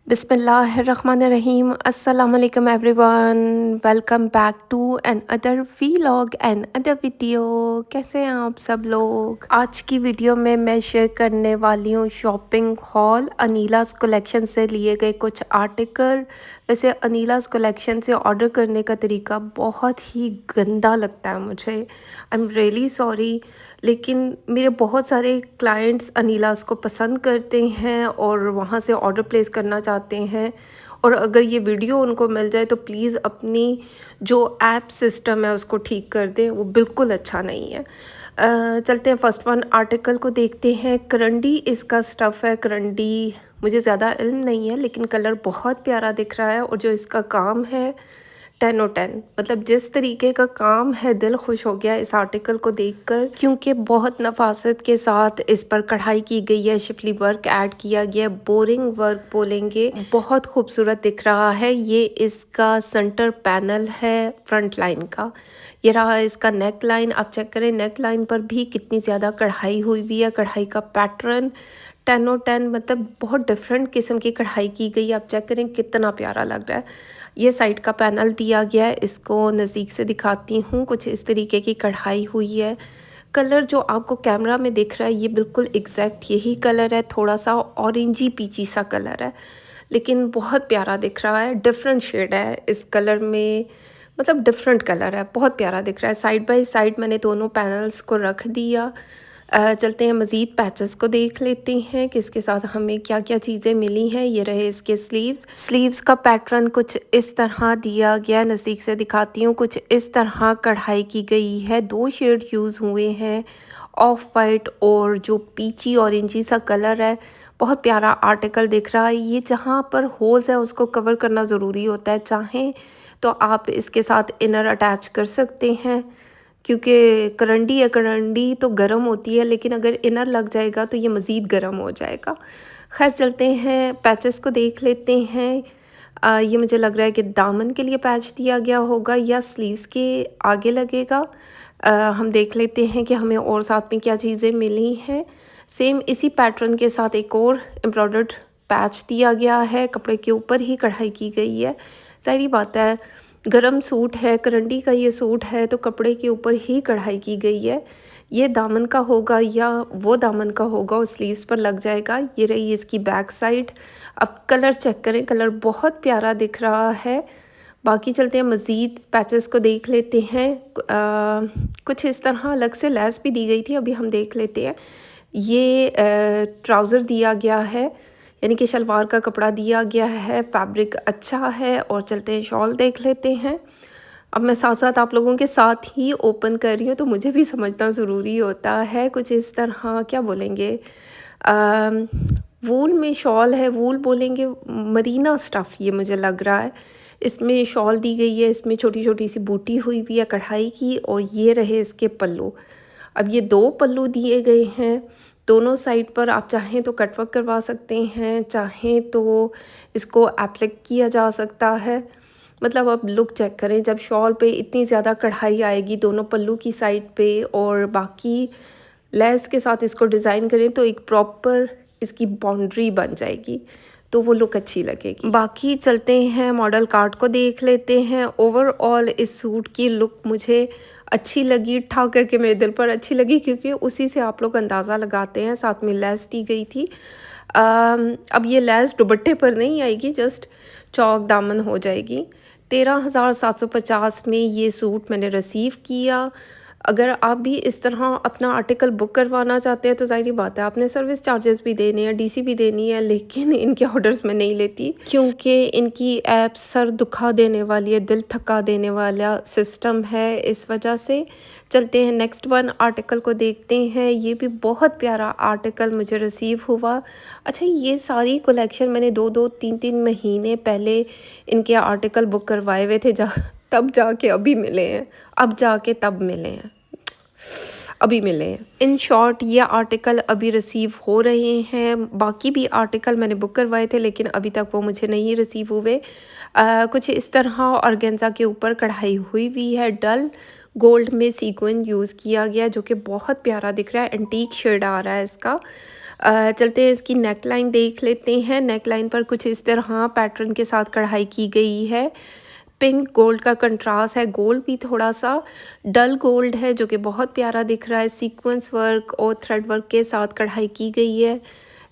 बिस्मिल्लाहिर्रहमानिर्रहीम अस्सलाम वालेकुम everyone. Welcome back to another vlog another video. कैसे हैं आप सब लोग? आज की वीडियो में मैं शेयर करने वाली हूँ शॉपिंग हॉल अनीलास कलेक्शन से लिए गए कुछ आर्टिकल। वैसे अनीलास कलेक्शन से ऑर्डर करने का तरीका बहुत ही गंदा लगता है मुझे। आई एम रियली सॉरी, लेकिन मेरे बहुत सारे क्लाइंट्स अनीलास को पसंद करते हैं और वहाँ से ऑर्डर प्लेस करना चाहते हैं। और अगर ये वीडियो उनको मिल जाए तो प्लीज़ अपनी जो ऐप सिस्टम है उसको ठीक कर दें, वो बिल्कुल अच्छा नहीं है। चलते हैं फर्स्ट वन आर्टिकल को देखते हैं। करंडी इसका स्टफ़ है। करंडी मुझे ज़्यादा इल्म नहीं है, लेकिन कलर बहुत प्यारा दिख रहा है और जो इसका काम है 10 और 10। मतलब जिस तरीके का काम है, दिल खुश हो गया इस आर्टिकल को देखकर, क्योंकि बहुत नफासत के साथ इस पर कढ़ाई की गई है, शिफली वर्क ऐड किया गया, बोरिंग वर्क बोलेंगे, बहुत खूबसूरत दिख रहा है। ये इसका सेंटर पैनल है फ्रंट लाइन का। ये रहा इसका नेक लाइन। आप चेक करें नेक लाइन पर भी कितनी ज़्यादा कढ़ाई हुई हुई है। कढ़ाई का पैटर्न 10 और 10, मतलब बहुत डिफरेंट किस्म की कढ़ाई की गई है। आप चेक करें कितना प्यारा लग रहा है। ये साइड का पैनल दिया गया है, इसको नज़दीक से दिखाती हूँ। कुछ इस तरीके की कढ़ाई हुई है। कलर जो आपको कैमरा में दिख रहा है ये बिल्कुल एग्जैक्ट यही कलर है। थोड़ा सा ऑरेंजी पीची सा कलर है, लेकिन बहुत प्यारा दिख रहा है। डिफरेंट शेड है इस कलर में, मतलब डिफरेंट कलर है, बहुत प्यारा दिख रहा है। साइड बाय साइड मैंने दोनों पैनल्स को रख दिया। चलते हैं मज़ीद पैचेस को देख लेते हैं कि इसके साथ हमें क्या क्या चीज़ें मिली हैं। ये रहे इसके स्लीव्स का पैटर्न कुछ इस तरह दिया गया, नज़दीक से दिखाती हूँ। कुछ इस तरह कढ़ाई की गई है। दो शेड यूज़ हुए हैं, ऑफ वाइट और जो पीची ऑरेंजी सा कलर है। बहुत प्यारा आर्टिकल दिख रहा है। ये जहाँ पर होल्स है उसको कवर करना ज़रूरी होता है। चाहें तो आप इसके साथ इनर अटैच कर सकते हैं, क्योंकि करंडी है, करंडी तो गर्म होती है, लेकिन अगर इनर लग जाएगा तो ये मज़ीद गर्म हो जाएगा। खैर चलते हैं पैचेस को देख लेते हैं। ये मुझे लग रहा है कि दामन के लिए पैच दिया गया होगा या स्लीव्स के आगे लगेगा। हम देख लेते हैं कि हमें और साथ में क्या चीज़ें मिली हैं। सेम इसी पैटर्न के साथ एक और एम्ब्रॉयडर्ड पैच दिया गया है, कपड़े के ऊपर ही कढ़ाई की गई है। ज़ाहिर बात है, गरम सूट है, करंडी का ये सूट है, तो कपड़े के ऊपर ही कढ़ाई की गई है। ये दामन का होगा या वो दामन का होगा, और स्लीव्स पर लग जाएगा। ये रही इसकी बैक साइड। अब कलर चेक करें, कलर बहुत प्यारा दिख रहा है। बाकी चलते हैं मज़ीद पैचेस को देख लेते हैं। कुछ इस तरह अलग से लेस भी दी गई थी, अभी हम देख लेते हैं। ये ट्राउज़र दिया गया है, यानी कि शलवार का कपड़ा दिया गया है। फैब्रिक अच्छा है। और चलते हैं शॉल देख लेते हैं। अब मैं साथ साथ आप लोगों के साथ ही ओपन कर रही हूँ, तो मुझे भी समझना ज़रूरी होता है। कुछ इस तरह क्या बोलेंगे, वूल में शॉल है, वूल बोलेंगे, मरीना स्टफ़ ये मुझे लग रहा है। इसमें शॉल दी गई है, इसमें छोटी छोटी सी बूटी हुई हुई है कढ़ाई की। और ये रहे इसके पल्लू। अब ये दो पल्लू दिए गए हैं। दोनों साइड पर आप चाहें तो कटवर्क करवा सकते हैं, चाहें तो इसको एप्लिक किया जा सकता है। मतलब अब लुक चेक करें, जब शॉल पे इतनी ज़्यादा कढ़ाई आएगी दोनों पल्लू की साइड पे और बाकी लेस के साथ इसको डिज़ाइन करें तो एक प्रॉपर इसकी बाउंड्री बन जाएगी, तो वो लुक अच्छी लगेगी। बाकी चलते हैं मॉडल कार्ड को देख लेते हैं। ओवरऑल इस सूट की लुक मुझे अच्छी लगी, ठा करके मेरे दिल पर अच्छी लगी, क्योंकि उसी से आप लोग अंदाज़ा लगाते हैं। साथ में लेस दी गई थी। अब ये लेस दुपट्टे पर नहीं आएगी, जस्ट चौक दामन हो जाएगी। 13,750 में ये सूट मैंने रिसीव किया। अगर आप भी इस तरह अपना आर्टिकल बुक करवाना चाहते हैं तो ज़ाहिर बात है आपने सर्विस चार्जेस भी देने हैं, डीसी भी देनी है, लेकिन इनके ऑर्डर्स में नहीं लेती, क्योंकि इनकी ऐप सर दुखा देने वाली है, दिल थका देने वाला सिस्टम है, इस वजह से। चलते हैं नेक्स्ट वन आर्टिकल को देखते हैं। ये भी बहुत प्यारा आर्टिकल मुझे रिसीव हुआ। अच्छा, ये सारी कलेक्शन मैंने 2-2 3-3 महीने पहले इनके आर्टिकल बुक करवाए हुए थे, तब जाके अभी मिले हैं, अब जाके तब मिले हैं, अभी मिले हैं। इन शॉर्ट ये आर्टिकल अभी रिसीव हो रहे हैं। बाकी भी आर्टिकल मैंने बुक करवाए थे, लेकिन अभी तक वो मुझे नहीं रिसीव हुए। कुछ इस तरह ऑर्गेन्जा के ऊपर कढ़ाई हुई हुई है, डल गोल्ड में सीक्वेंस यूज़ किया गया जो कि बहुत प्यारा दिख रहा है, एंटीक शेड आ रहा है इसका। चलते हैं इसकी नेक लाइन देख लेते हैं। नेक लाइन पर कुछ इस तरह पैटर्न के साथ कढ़ाई की गई है। पिंक गोल्ड का कंट्रास्ट है, गोल्ड भी थोड़ा-सा डल गोल्ड है जो कि बहुत प्यारा दिख रहा है। सीक्वेंस वर्क और थ्रेड वर्क के साथ कढ़ाई की गई है।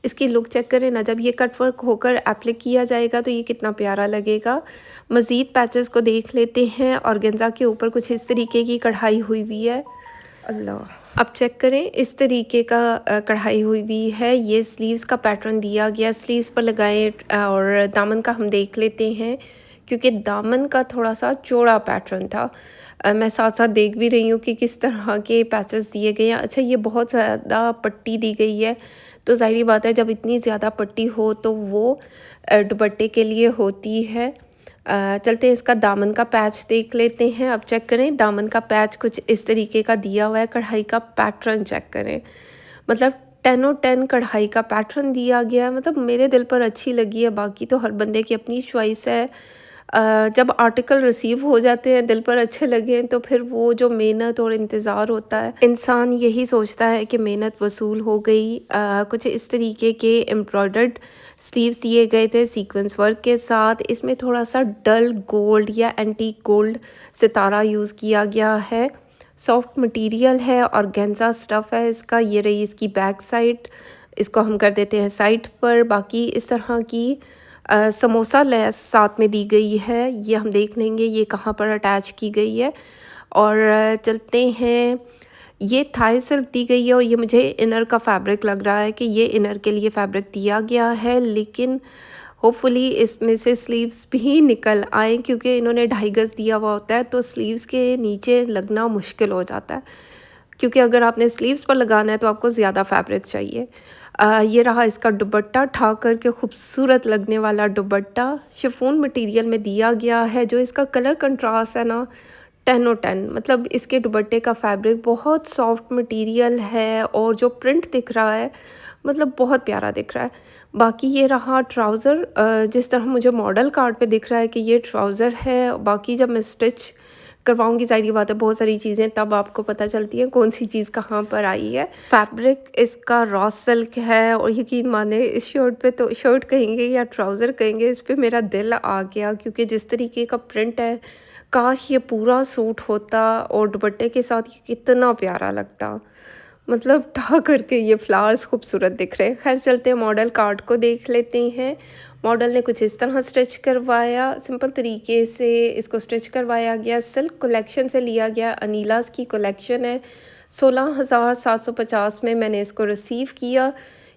इसकी लुक चेक करें ना, जब ये कट वर्क होकर एप्लिक किया जाएगा तो ये कितना प्यारा लगेगा। मज़ीद पैचेस को देख लेते हैं। ऑर्गेन्जा के ऊपर कुछ इस तरीके की कढ़ाई हुई हुई है। अल्लाह! अब चेक करें, इस तरीके का कढ़ाई हुई हुई है। ये स्लीव्स का पैटर्न दिया गया, स्लीव्स पर लगाएँ और दामन का हम देख लेते हैं क्योंकि दामन का थोड़ा-सा चौड़ा पैटर्न था। मैं साथ-साथ देख भी रही हूँ कि किस तरह के पैचेस दिए गए हैं। अच्छा, ये बहुत ज़्यादा पट्टी दी गई है, तो ज़ाहिर-सी बात है जब इतनी ज़्यादा पट्टी हो तो वो दुपट्टे के लिए होती है। चलते हैं इसका दामन का पैच देख लेते हैं। अब चेक करें, दामन का पैच कुछ इस तरीके का दिया हुआ है। कढ़ाई का पैटर्न चेक करें, मतलब 10/10 कढ़ाई का पैटर्न दिया गया है। मतलब मेरे दिल पर अच्छी लगी है, बाकी तो हर बंदे की अपनी चॉइस है। जब आर्टिकल रिसीव हो जाते हैं, दिल पर अच्छे लगे तो फिर वो जो मेहनत और इंतज़ार होता है, इंसान यही सोचता है कि मेहनत वसूल हो गई। कुछ इस तरीके के एम्ब्रॉयडर्ड स्लीव्स दिए गए थे सीक्वेंस वर्क के साथ। इसमें थोड़ा-सा डल गोल्ड या एंटीक गोल्ड सितारा यूज़ किया गया है। सॉफ्ट मटेरियल है, ऑर्गेन्जा स्टफ़ है इसका। ये रही इसकी बैक साइड, इसको हम कर देते हैं साइड पर। बाकी इस तरह की समोसा लेस साथ में दी गई है, ये हम देख लेंगे ये कहाँ पर अटैच की गई है। और चलते हैं, ये थाई सिल्क दी गई है और ये मुझे इनर का फैब्रिक लग रहा है कि ये इनर के लिए फैब्रिक दिया गया है, लेकिन होपफुली इसमें से स्लीव्स भी निकल आए क्योंकि इन्होंने 2.5 गज़ दिया हुआ होता है, तो स्लीव्स के नीचे लगना मुश्किल हो जाता है क्योंकि अगर आपने स्लीव्स पर लगाना है तो आपको ज़्यादा फैब्रिक चाहिए। ये रहा इसका दुपट्टा, ठा कर के खूबसूरत लगने वाला दुपट्टा शिफॉन मटेरियल में दिया गया है। जो इसका कलर कंट्रास्ट है ना, 10/10, मतलब इसके दुपट्टे का फैब्रिक बहुत सॉफ्ट मटेरियल है और जो प्रिंट दिख रहा है मतलब बहुत प्यारा दिख रहा है। बाकी ये रहा ट्राउज़र, जिस तरह मुझे मॉडल कार्ड पे दिख रहा है कि ये ट्राउज़र है। बाकी जब मैं स्टिच करवाऊँगी, ज़ाहिर-सी बात है बहुत सारी चीज़ें तब आपको पता चलती है कौन सी चीज़ कहाँ पर आई है। फैब्रिक इसका रॉ सिल्क है और यकीन माने इस शर्ट पे तो, शर्ट कहेंगे या ट्राउज़र कहेंगे, इस पे मेरा दिल आ गया क्योंकि जिस तरीके का प्रिंट है, काश ये पूरा सूट होता और दुपट्टे के साथ ये कितना प्यारा लगता। मतलब ढा करके ये फ्लावर्स खूबसूरत दिख रहे हैं। खैर चलते हैं मॉडल कार्ड को देख लेते हैं। मॉडल ने कुछ इस तरह स्टिच करवाया, सिंपल तरीके से इसको स्टिच करवाया गया। सिल्क कलेक्शन से लिया गया, अनीलास की कलेक्शन है। 16,750 में मैंने इसको रिसीव किया।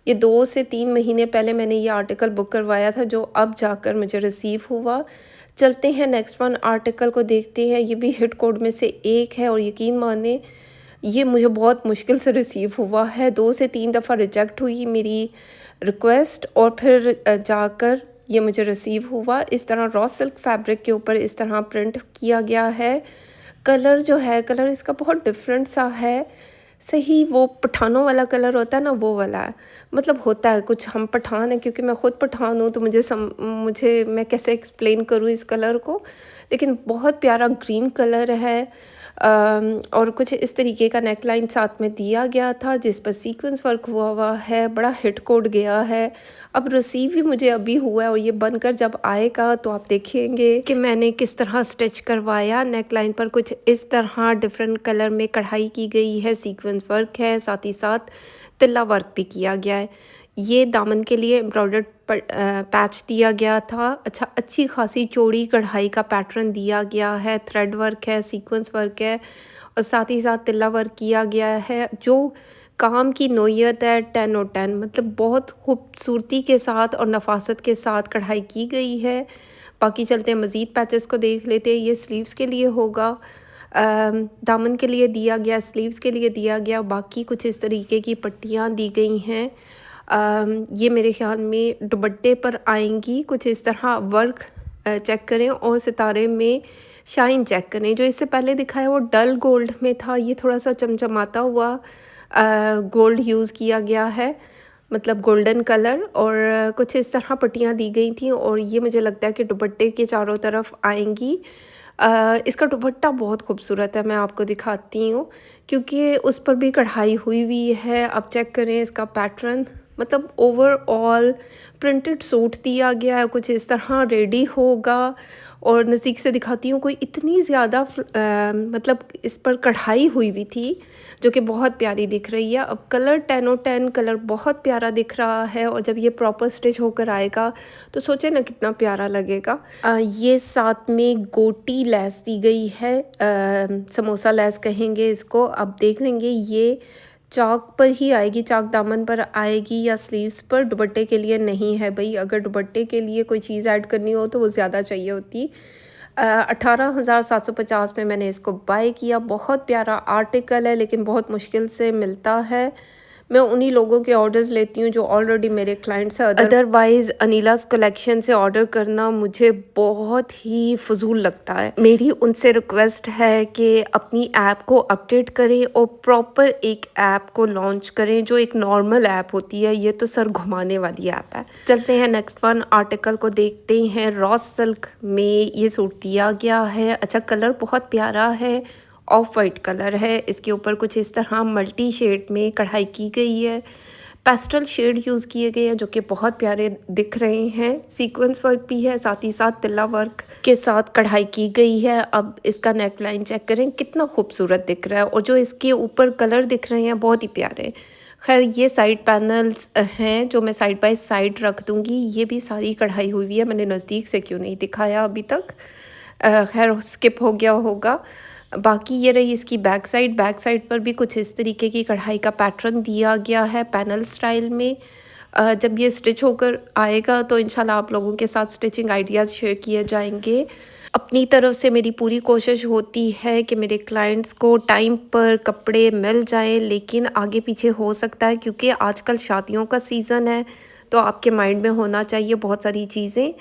ये 2 से 3 महीने पहले मैंने ये आर्टिकल बुक करवाया था जो अब जाकर मुझे रिसीव हुआ। चलते हैं नेक्स्ट वन आर्टिकल को देखते हैं। ये भी हिट कोड में से एक है और यकीन माने ये मुझे बहुत मुश्किल से रिसीव हुआ है। 2 से 3 दफ़ा रिजेक्ट हुई मेरी रिक्वेस्ट और फिर जाकर ये मुझे रिसीव हुआ। इस तरह रॉ सिल्क फैब्रिक के ऊपर इस तरह प्रिंट किया गया है। कलर जो है, कलर इसका बहुत डिफरेंट सा है। सही वो पठानों वाला कलर होता है ना, वो वाला है। मतलब होता है कुछ, हम पठान हैं क्योंकि मैं खुद पठान हूँ तो मुझे मैं कैसे एक्सप्लेन करूँ इस कलर को, लेकिन बहुत प्यारा ग्रीन कलर है। और कुछ इस तरीके का नेक लाइन साथ में दिया गया था जिस पर सीक्वेंस वर्क हुआ हुआ है, बड़ा हिट कोड गया है। अब रिसीव भी मुझे अभी हुआ है और ये बनकर जब आएगा तो आप देखेंगे कि मैंने किस तरह स्टिच करवाया। नेक लाइन पर कुछ इस तरह डिफरेंट कलर में कढ़ाई की गई है, सीक्वेंस वर्क है, साथ ही साथ तिल्ला वर्क भी किया गया है। ये दामन के लिए एम्ब्रॉयडर्ड पैच दिया गया था। अच्छा, अच्छी खासी चौड़ी कढ़ाई का पैटर्न दिया गया है, थ्रेड वर्क है, सीक्वेंस वर्क है और साथ ही साथ तिल्ला वर्क किया गया है। जो काम की नोयत है 10/10, मतलब बहुत खूबसूरती के साथ और नफासत के साथ कढ़ाई की गई है। बाकी चलते हैं मज़ीद पैचेस को देख लेते हैं। ये स्लीव्स के लिए होगा, दामन के लिए दिया गया, स्लीव्स के लिए दिया गया। बाकी कुछ इस तरीके की पट्टियाँ दी गई हैं। ये मेरे ख़्याल में दुपट्टे पर आएंगी। कुछ इस तरह वर्क चेक करें और सितारे में शाइन चेक करें। जो इससे पहले दिखाया वो डल गोल्ड में था, ये थोड़ा सा चमचमाता हुआ गोल्ड यूज़ किया गया है, मतलब गोल्डन कलर। और कुछ इस तरह पट्टियाँ दी गई थी और ये मुझे लगता है कि दुपट्टे के चारों तरफ आएंगी। इसका दुपट्टा बहुत खूबसूरत है, मैं आपको दिखाती हूँ क्योंकि उस पर भी कढ़ाई हुई हुई है। अब चेक करें इसका पैटर्न, मतलब ओवरऑल प्रिंटेड सूट दिया गया है, कुछ इस तरह रेडी होगा। और नज़दीक से दिखाती हूँ, कोई इतनी ज़्यादा मतलब इस पर कढ़ाई हुई हुई थी जो कि बहुत प्यारी दिख रही है। अब कलर 10/10 कलर बहुत प्यारा दिख रहा है, और जब ये प्रॉपर स्टिच होकर आएगा तो सोचे ना कितना प्यारा लगेगा। ये साथ में गोटी लेस दी गई है, समोसा लेस कहेंगे इसको। अब देख लेंगे ये चाक पर ही आएगी, चाक दामन पर आएगी या स्लीव्स पर, दुपट्टे के लिए नहीं है भाई। अगर दुपट्टे के लिए कोई चीज़ ऐड करनी हो तो वो ज़्यादा चाहिए होती। 18,750 में मैंने इसको बाय किया। बहुत प्यारा आर्टिकल है लेकिन बहुत मुश्किल से मिलता है। मैं उन्हीं लोगों के ऑर्डर्स लेती हूँ जो ऑलरेडी मेरे क्लाइंट्स हैं। अदरवाइज़ अनिला's कलेक्शन से ऑर्डर करना मुझे बहुत ही फ़ुज़ूल लगता है। मेरी उनसे रिक्वेस्ट है कि अपनी ऐप को अपडेट करें और प्रॉपर एक ऐप को लॉन्च करें जो एक नॉर्मल ऐप होती है। ये तो सर घुमाने वाली ऐप है। चलते हैं नेक्स्ट वन आर्टिकल को देखते हैं। रॉस सिल्क में ये सूट दिया गया है। अच्छा, कलर बहुत प्यारा है, ऑफ वाइट कलर है। इसके ऊपर कुछ इस तरह मल्टी शेड में कढ़ाई की गई है। पेस्टल शेड यूज़ किए गए हैं जो कि बहुत प्यारे दिख रहे हैं। सीक्वेंस वर्क भी है, साथ ही साथ तिल्ला वर्क के साथ कढ़ाई की गई है। अब इसका नेक लाइन चेक करें, कितना खूबसूरत दिख रहा है, और जो इसके ऊपर कलर दिख रहे हैं बहुत ही प्यारे। खैर, ये साइड पैनल्स हैं जो मैं साइड बाय साइड रख दूँगी। ये भी सारी कढ़ाई हुई है, मैंने नज़दीक से क्यों नहीं दिखाया अभी तक। खैर स्किप हो गया होगा। बाकी ये रही इसकी बैक साइड पर भी कुछ इस तरीके की कढ़ाई का पैटर्न दिया गया है पैनल स्टाइल में। जब ये स्टिच होकर आएगा तो इंशाल्लाह आप लोगों के साथ स्टिचिंग आइडियाज़ शेयर किए जाएंगे। अपनी तरफ से मेरी पूरी कोशिश होती है कि मेरे क्लाइंट्स को टाइम पर कपड़े मिल जाएं, लेकिन आगे पीछे हो सकता है क्योंकि आजकल शादियों का सीज़न है, तो आपके माइंड में होना चाहिए बहुत सारी चीज़ें।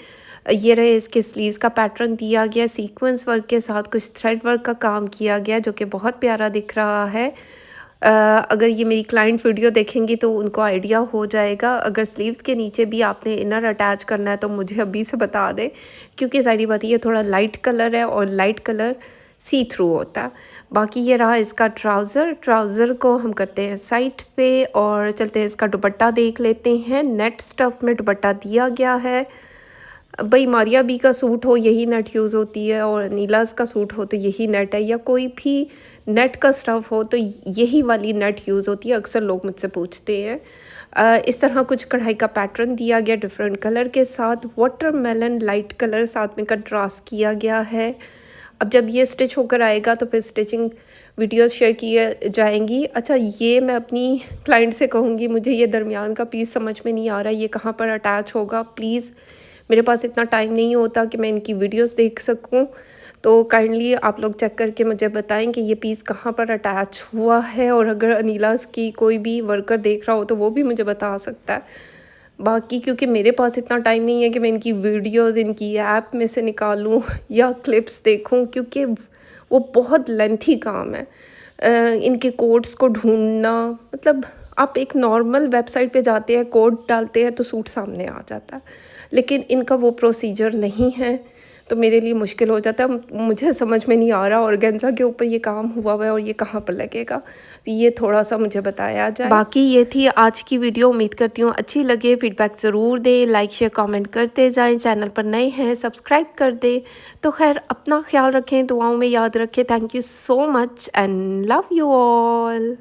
ये रहे इसके स्लीव्स का पैटर्न दिया गया, सीक्वेंस वर्क के साथ कुछ थ्रेड वर्क का काम किया गया जो कि बहुत प्यारा दिख रहा है। अगर ये मेरी क्लाइंट वीडियो देखेंगी तो उनको आइडिया हो जाएगा। अगर स्लीव्स के नीचे भी आपने इनर अटैच करना है तो मुझे अभी से बता दें, क्योंकि सारी बात ये थोड़ा लाइट कलर है और लाइट कलर सी थ्रू होता है। बाकी ये रहा इसका ट्राउज़र को हम करते हैं साइड पे और चलते हैं इसका दुपट्टा देख लेते हैं। नेट स्टफ़ में दुपट्टा दिया गया है। भाई मारिया बी का सूट हो यही नेट यूज़ होती है, और नीलाज का सूट हो तो यही नेट है, या कोई भी नेट का स्टफ़ हो तो यही वाली नेट यूज़ होती है। अक्सर लोग मुझसे पूछते हैं। इस तरह कुछ कढ़ाई का पैटर्न दिया गया डिफरेंट कलर के साथ। वाटरमेलन लाइट कलर साथ में कंट्रास्ट किया गया है। अब जब ये स्टिच होकर आएगा तो फिर स्टिचिंग वीडियोस शेयर किए जाएंगी। अच्छा, ये मैं अपनी क्लाइंट से कहूँगी, मुझे ये दरमियान का पीस समझ में नहीं आ रहा ये कहाँ पर अटैच होगा। प्लीज़, मेरे पास इतना टाइम नहीं होता कि मैं इनकी वीडियोस देख सकूं, तो काइंडली आप लोग चेक करके मुझे बताएं कि ये पीस कहाँ पर अटैच हुआ है। और अगर अनीलास की कोई भी वर्कर देख रहा हो तो वो भी मुझे बता सकता है। बाकी क्योंकि मेरे पास इतना टाइम नहीं है कि मैं इनकी वीडियोस इनकी ऐप में से निकालूं या क्लिप्स देखूं, क्योंकि वो बहुत लेंथी काम है। इनके कोड्स को ढूंढना, मतलब आप एक नॉर्मल वेबसाइट पे जाते हैं, कोड डालते हैं तो सूट सामने आ जाता है, लेकिन इनका वो प्रोसीजर नहीं है, तो मेरे लिए मुश्किल हो जाता है। मुझे समझ में नहीं आ रहा ऑर्गेन्जा के ऊपर ये काम हुआ हुआ है और ये कहाँ पर लगेगा, तो ये थोड़ा सा मुझे बताया जाए। बाकी ये थी आज की वीडियो। उम्मीद करती हूँ अच्छी लगे। फीडबैक ज़रूर दें, लाइक शेयर कमेंट करते जाएं। चैनल पर नए हैं सब्सक्राइब कर दें। तो खैर, अपना ख्याल रखें, दुआओं में याद रखें। Thank you so much and love you all.